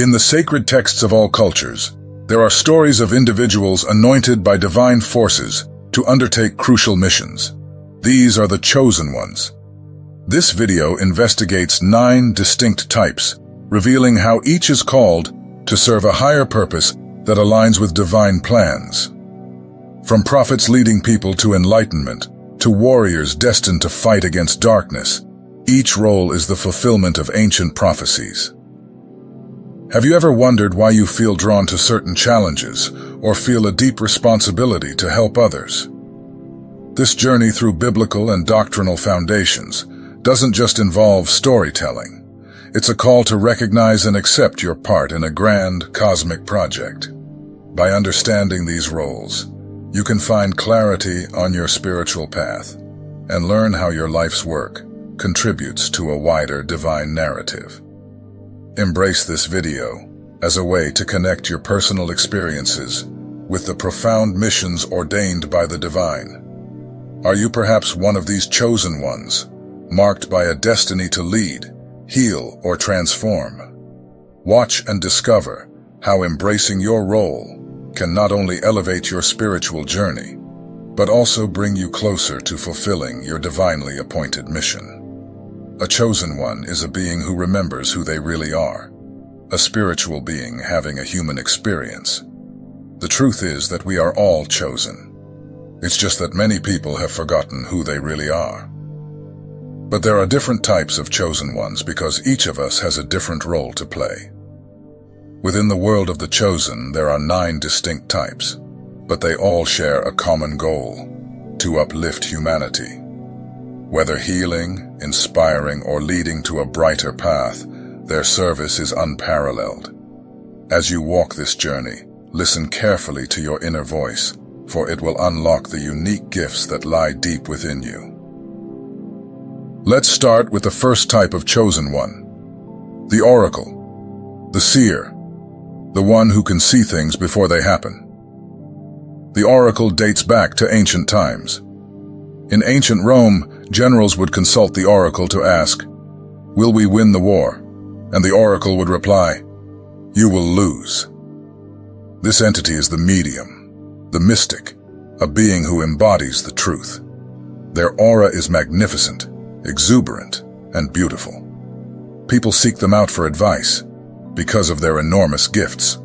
In the sacred texts of all cultures, there are stories of individuals anointed by divine forces to undertake crucial missions. These are the chosen ones. This video investigates 9 distinct types, revealing how each is called to serve a higher purpose that aligns with divine plans. From prophets leading people to enlightenment, to warriors destined to fight against darkness, each role is the fulfillment of ancient prophecies. Have you ever wondered why you feel drawn to certain challenges or feel a deep responsibility to help others? This journey through biblical and doctrinal foundations doesn't just involve storytelling. It's a call to recognize and accept your part in a grand, cosmic project. By understanding these roles, you can find clarity on your spiritual path and learn how your life's work contributes to a wider divine narrative. Embrace this video as a way to connect your personal experiences with the profound missions ordained by the divine. Are you perhaps one of these chosen ones, marked by a destiny to lead, heal, or transform? Watch and discover how embracing your role can not only elevate your spiritual journey, but also bring you closer to fulfilling your divinely appointed mission. A chosen one is a being who remembers who they really are, a spiritual being having a human experience. The truth is that we are all chosen. It's just that many people have forgotten who they really are. But there are different types of chosen ones because each of us has a different role to play. Within the world of the chosen, there are 9 distinct types, but they all share a common goal: to uplift humanity. Whether healing, inspiring, or leading to a brighter path, their service is unparalleled. As you walk this journey, listen carefully to your inner voice, for it will unlock the unique gifts that lie deep within you. Let's start with the first type of chosen one: the oracle, the seer, the one who can see things before they happen. The oracle dates back to ancient times. In ancient Rome, generals would consult the oracle to ask, "Will we win the war?" And the oracle would reply, "You will lose." This entity is the medium, the mystic, a being who embodies the truth. Their aura is magnificent, exuberant, and beautiful. People seek them out for advice because of their enormous gifts.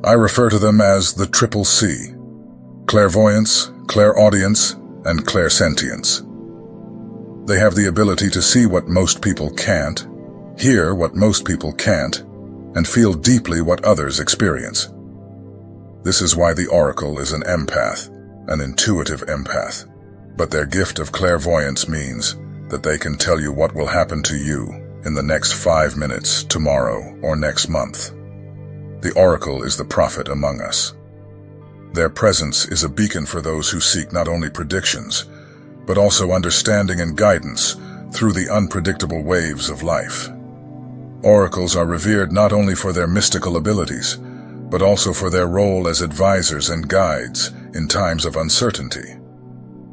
I refer to them as the triple C: clairvoyance, clairaudience, and clairsentience. They have the ability to see what most people can't, hear what most people can't, and feel deeply what others experience. This is why the oracle is an empath, an intuitive empath. But their gift of clairvoyance means that they can tell you what will happen to you in the next 5 minutes, tomorrow, or next month. The oracle is the prophet among us. Their presence is a beacon for those who seek not only predictions, but also understanding and guidance through the unpredictable waves of life. Oracles are revered not only for their mystical abilities, but also for their role as advisors and guides in times of uncertainty.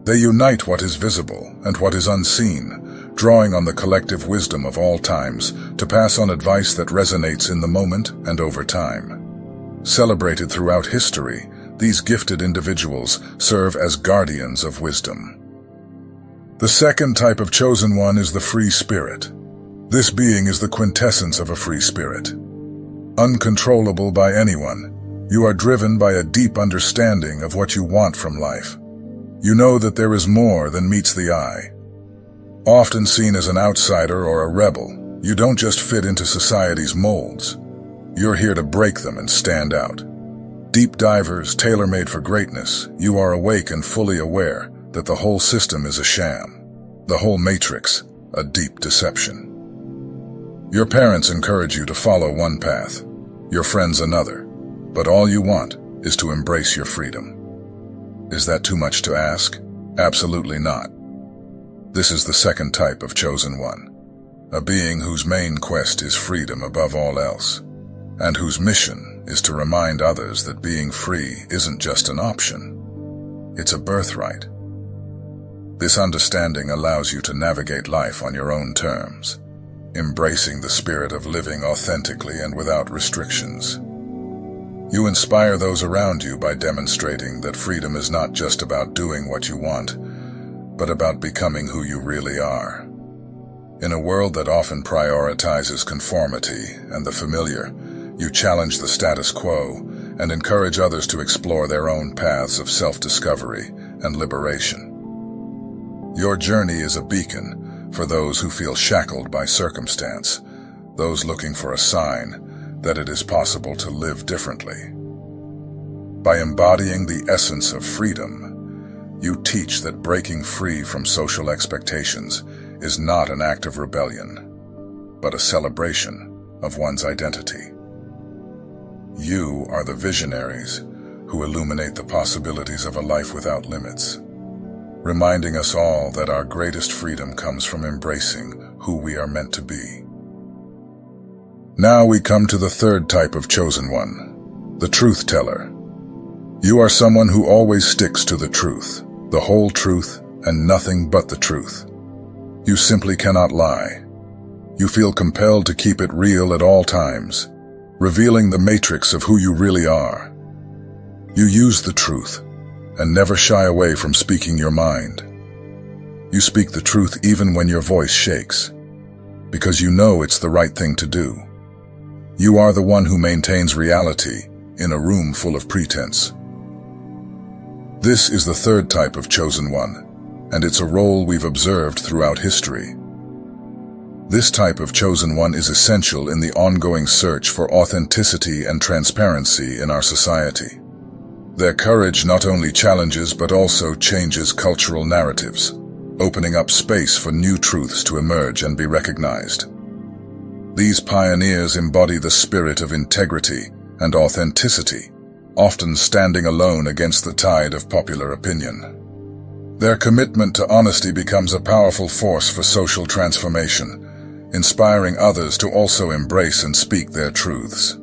They unite what is visible and what is unseen, drawing on the collective wisdom of all times to pass on advice that resonates in the moment and over time. Celebrated throughout history, these gifted individuals serve as guardians of wisdom. The second type of chosen one is the free spirit. This being is the quintessence of a free spirit. Uncontrollable by anyone, you are driven by a deep understanding of what you want from life. You know that there is more than meets the eye. Often seen as an outsider or a rebel, you don't just fit into society's molds. You're here to break them and stand out. Deep divers, tailor-made for greatness, you are awake and fully aware that the whole system is a sham, the whole matrix, a deep deception. Your parents encourage you to follow one path, your friends another, but all you want is to embrace your freedom. Is that too much to ask? Absolutely not. This is the second type of chosen one, a being whose main quest is freedom above all else, and whose mission is to remind others that being free isn't just an option, it's a birthright. This understanding allows you to navigate life on your own terms, embracing the spirit of living authentically and without restrictions. You inspire those around you by demonstrating that freedom is not just about doing what you want, but about becoming who you really are. In a world that often prioritizes conformity and the familiar, you challenge the status quo and encourage others to explore their own paths of self-discovery and liberation. Your journey is a beacon for those who feel shackled by circumstance, those looking for a sign that it is possible to live differently. By embodying the essence of freedom, you teach that breaking free from social expectations is not an act of rebellion, but a celebration of one's identity. You are the visionaries who illuminate the possibilities of a life without limits, reminding us all that our greatest freedom comes from embracing who we are meant to be. Now we come to the third type of chosen one, the truth teller. You are someone who always sticks to the truth, the whole truth, and nothing but the truth. You simply cannot lie. You feel compelled to keep it real at all times, revealing the matrix of who you really are. You use the truth and never shy away from speaking your mind. You speak the truth even when your voice shakes, because you know it's the right thing to do. You are the one who maintains reality in a room full of pretense. This is the third type of chosen one, and it's a role we've observed throughout history. This type of chosen one is essential in the ongoing search for authenticity and transparency in our society. Their courage not only challenges but also changes cultural narratives, opening up space for new truths to emerge and be recognized. These pioneers embody the spirit of integrity and authenticity, often standing alone against the tide of popular opinion. Their commitment to honesty becomes a powerful force for social transformation, inspiring others to also embrace and speak their truths.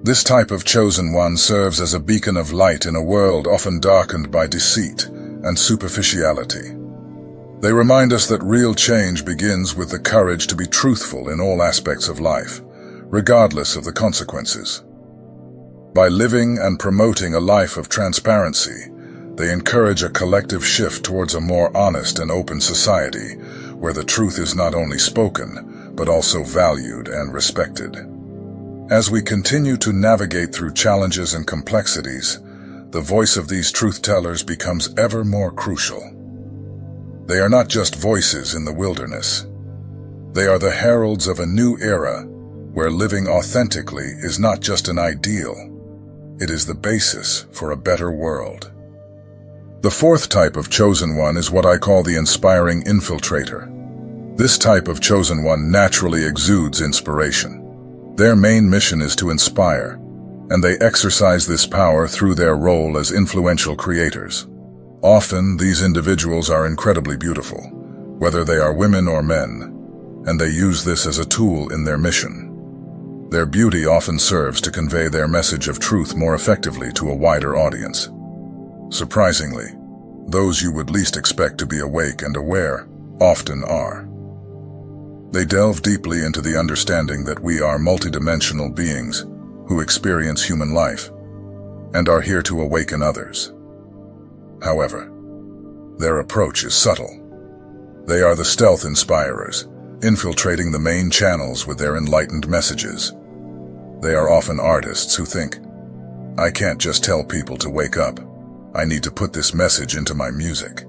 This type of chosen one serves as a beacon of light in a world often darkened by deceit and superficiality. They remind us that real change begins with the courage to be truthful in all aspects of life, regardless of the consequences. By living and promoting a life of transparency, they encourage a collective shift towards a more honest and open society, where the truth is not only spoken, but also valued and respected. As we continue to navigate through challenges and complexities, the voice of these truth-tellers becomes ever more crucial. They are not just voices in the wilderness. They are the heralds of a new era, where living authentically is not just an ideal, it is the basis for a better world. The fourth type of chosen one is what I call the inspiring infiltrator. This type of chosen one naturally exudes inspiration. Their main mission is to inspire, and they exercise this power through their role as influential creators. Often, these individuals are incredibly beautiful, whether they are women or men, and they use this as a tool in their mission. Their beauty often serves to convey their message of truth more effectively to a wider audience. Surprisingly, those you would least expect to be awake and aware often are. They delve deeply into the understanding that we are multidimensional beings who experience human life and are here to awaken others. However, their approach is subtle. They are the stealth inspirers, infiltrating the main channels with their enlightened messages. They are often artists who think, I can't just tell people to wake up. I need to put this message into my music.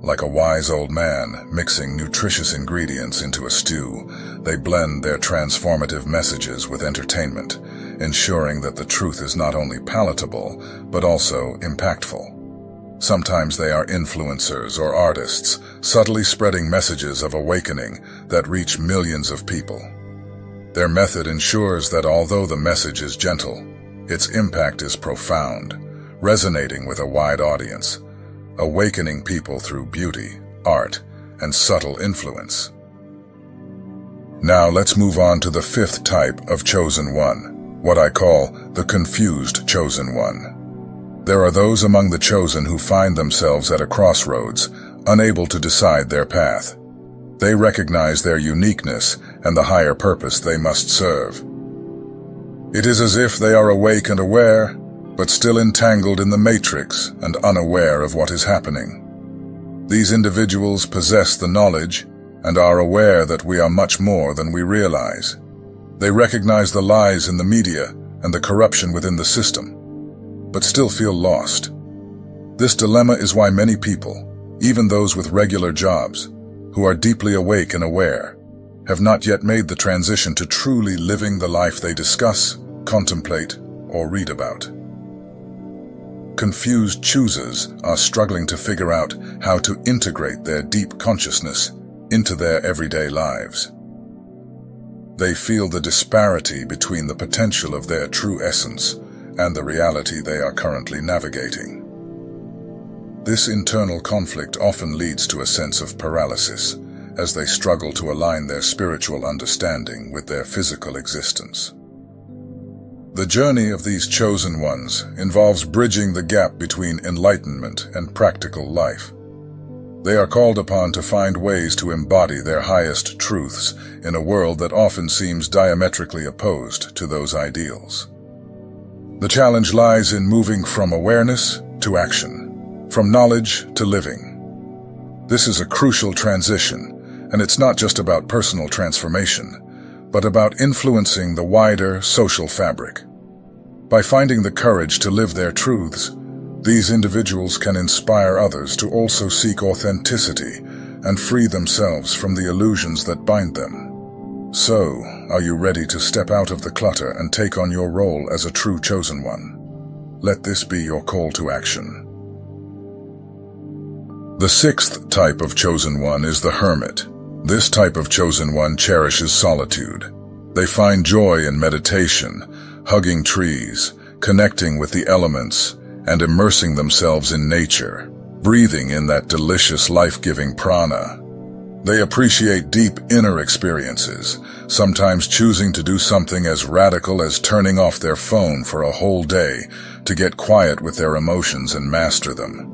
Like a wise old man mixing nutritious ingredients into a stew, they blend their transformative messages with entertainment, ensuring that the truth is not only palatable, but also impactful. Sometimes they are influencers or artists, subtly spreading messages of awakening that reach millions of people. Their method ensures that although the message is gentle, its impact is profound, resonating with a wide audience, awakening people through beauty, art, and subtle influence. Now let's move on to the fifth type of chosen one, what I call the confused chosen one. There are those among the chosen who find themselves at a crossroads, unable to decide their path. They recognize their uniqueness and the higher purpose they must serve. It is as if they are awake and aware, but still entangled in the matrix and unaware of what is happening. These individuals possess the knowledge and are aware that we are much more than we realize. They recognize the lies in the media and the corruption within the system, but still feel lost. This dilemma is why many people, even those with regular jobs, who are deeply awake and aware, have not yet made the transition to truly living the life they discuss, contemplate, or read about. Confused choosers are struggling to figure out how to integrate their deep consciousness into their everyday lives. They feel the disparity between the potential of their true essence and the reality they are currently navigating. This internal conflict often leads to a sense of paralysis as they struggle to align their spiritual understanding with their physical existence. The journey of these chosen ones involves bridging the gap between enlightenment and practical life. They are called upon to find ways to embody their highest truths in a world that often seems diametrically opposed to those ideals. The challenge lies in moving from awareness to action, from knowledge to living. This is a crucial transition, and it's not just about personal transformation, but about influencing the wider social fabric. By finding the courage to live their truths, these individuals can inspire others to also seek authenticity and free themselves from the illusions that bind them. So, are you ready to step out of the clutter and take on your role as a true chosen one? Let this be your call to action. The sixth type of chosen one is the hermit. This type of chosen one cherishes solitude. They find joy in meditation, hugging trees, connecting with the elements, and immersing themselves in nature, breathing in that delicious life-giving prana. They appreciate deep inner experiences, sometimes choosing to do something as radical as turning off their phone for a whole day to get quiet with their emotions and master them.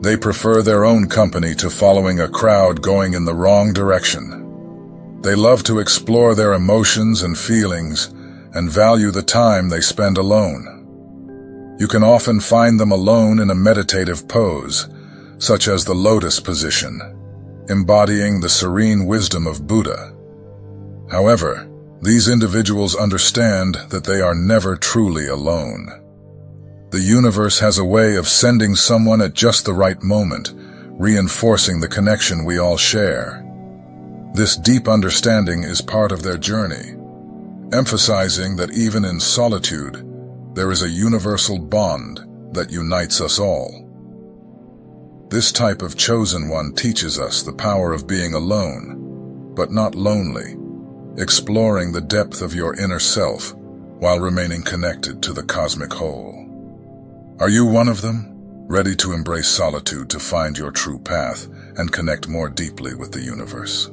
They prefer their own company to following a crowd going in the wrong direction. They love to explore their emotions and feelings and value the time they spend alone. You can often find them alone in a meditative pose, such as the lotus position, embodying the serene wisdom of Buddha. However, these individuals understand that they are never truly alone. The universe has a way of sending someone at just the right moment, reinforcing the connection we all share. This deep understanding is part of their journey, emphasizing that even in solitude, there is a universal bond that unites us all. This type of chosen one teaches us the power of being alone, but not lonely, exploring the depth of your inner self while remaining connected to the cosmic whole. Are you one of them, ready to embrace solitude to find your true path and connect more deeply with the universe?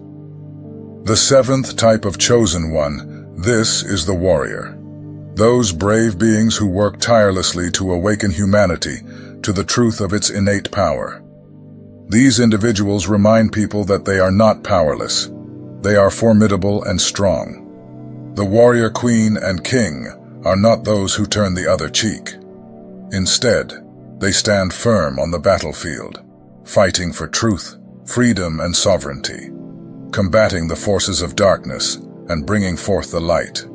The seventh type of chosen one, this is the warrior. Those brave beings who work tirelessly to awaken humanity to the truth of its innate power. These individuals remind people that they are not powerless. They are formidable and strong. The warrior queen and king are not those who turn the other cheek. Instead, they stand firm on the battlefield, fighting for truth, freedom, and sovereignty, combating the forces of darkness and bringing forth the light.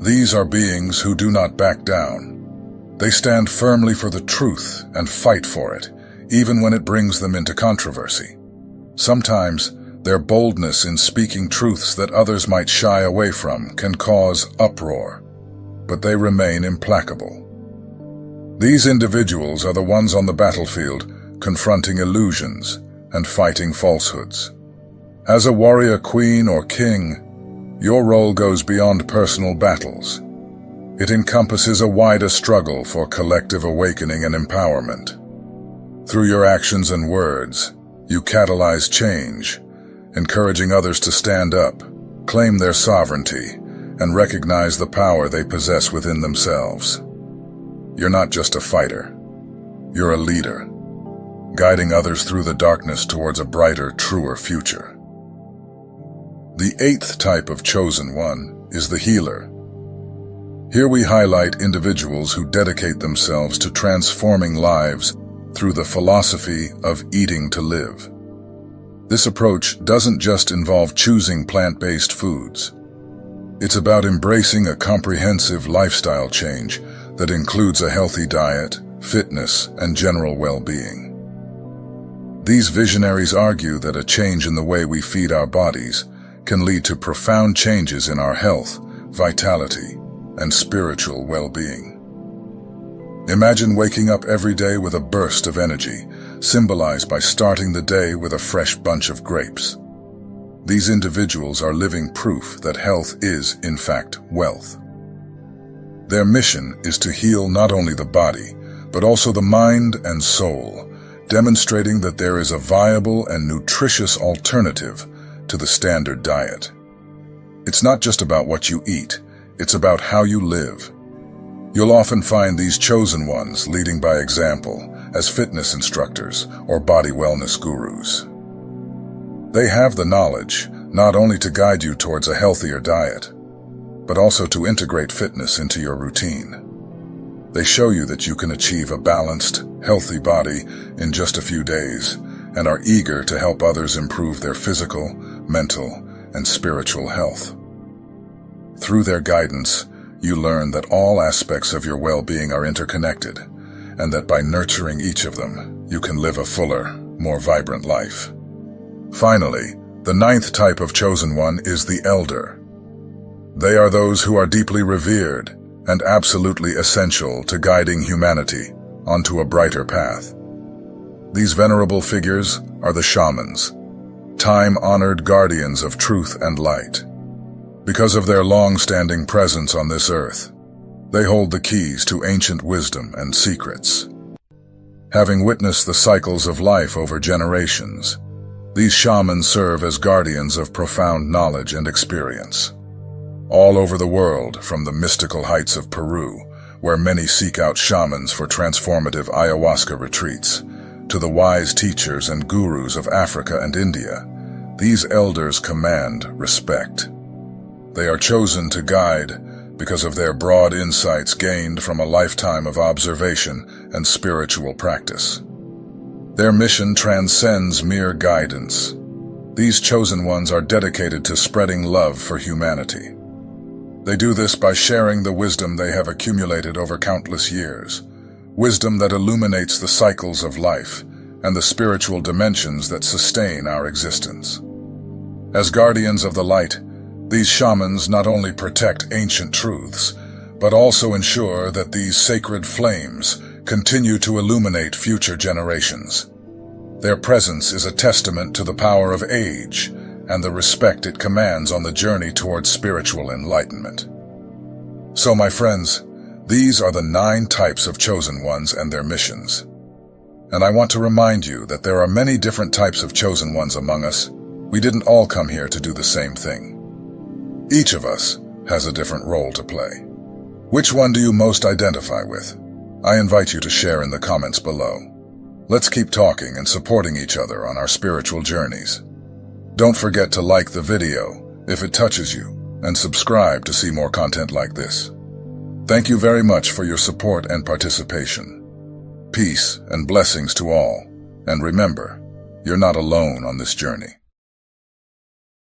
These are beings who do not back down. They stand firmly for the truth and fight for it, even when it brings them into controversy. Sometimes, their boldness in speaking truths that others might shy away from can cause uproar, but they remain implacable. These individuals are the ones on the battlefield, confronting illusions and fighting falsehoods. As a warrior queen or king, your role goes beyond personal battles. It encompasses a wider struggle for collective awakening and empowerment. Through your actions and words, you catalyze change, encouraging others to stand up, claim their sovereignty, and recognize the power they possess within themselves. You're not just a fighter. You're a leader, guiding others through the darkness towards a brighter, truer future. The eighth type of chosen one is the healer. Here we highlight individuals who dedicate themselves to transforming lives through the philosophy of eating to live. This approach doesn't just involve choosing plant-based foods. It's about embracing a comprehensive lifestyle change that includes a healthy diet, fitness, and general well-being. These visionaries argue that a change in the way we feed our bodies can lead to profound changes in our health, vitality, and spiritual well-being. Imagine waking up every day with a burst of energy, symbolized by starting the day with a fresh bunch of grapes. These individuals are living proof that health is, in fact, wealth. Their mission is to heal not only the body, but also the mind and soul, demonstrating that there is a viable and nutritious alternative to the standard diet. It's not just about what you eat, it's about how you live. You'll often find these chosen ones leading by example as fitness instructors or body wellness gurus. They have the knowledge not only to guide you towards a healthier diet, but also to integrate fitness into your routine. They show you that you can achieve a balanced, healthy body in just a few days and are eager to help others improve their physical, mental, and spiritual health. Through their guidance, you learn that all aspects of your well-being are interconnected, and that by nurturing each of them, you can live a fuller, more vibrant life. Finally, the ninth type of chosen one is the elder. They are those who are deeply revered and absolutely essential to guiding humanity onto a brighter path. These venerable figures are the shamans, time-honored guardians of truth and light. Because of their long-standing presence on this earth, they hold the keys to ancient wisdom and secrets. Having witnessed the cycles of life over generations, these shamans serve as guardians of profound knowledge and experience. All over the world, from the mystical heights of Peru, where many seek out shamans for transformative ayahuasca retreats, to the wise teachers and gurus of Africa and India, these elders command respect. They are chosen to guide because of their broad insights gained from a lifetime of observation and spiritual practice. Their mission transcends mere guidance. These chosen ones are dedicated to spreading love for humanity. They do this by sharing the wisdom they have accumulated over countless years, wisdom that illuminates the cycles of life and the spiritual dimensions that sustain our existence. As guardians of the light, these shamans not only protect ancient truths, but also ensure that these sacred flames continue to illuminate future generations. Their presence is a testament to the power of age and the respect it commands on the journey towards spiritual enlightenment. So, my friends, these are the 9 types of chosen ones and their missions. And I want to remind you that there are many different types of chosen ones among us. We didn't all come here to do the same thing. Each of us has a different role to play. Which one do you most identify with? I invite you to share in the comments below. Let's keep talking and supporting each other on our spiritual journeys. Don't forget to like the video if it touches you and subscribe to see more content like this. Thank you very much for your support and participation. Peace and blessings to all. And remember, you're not alone on this journey.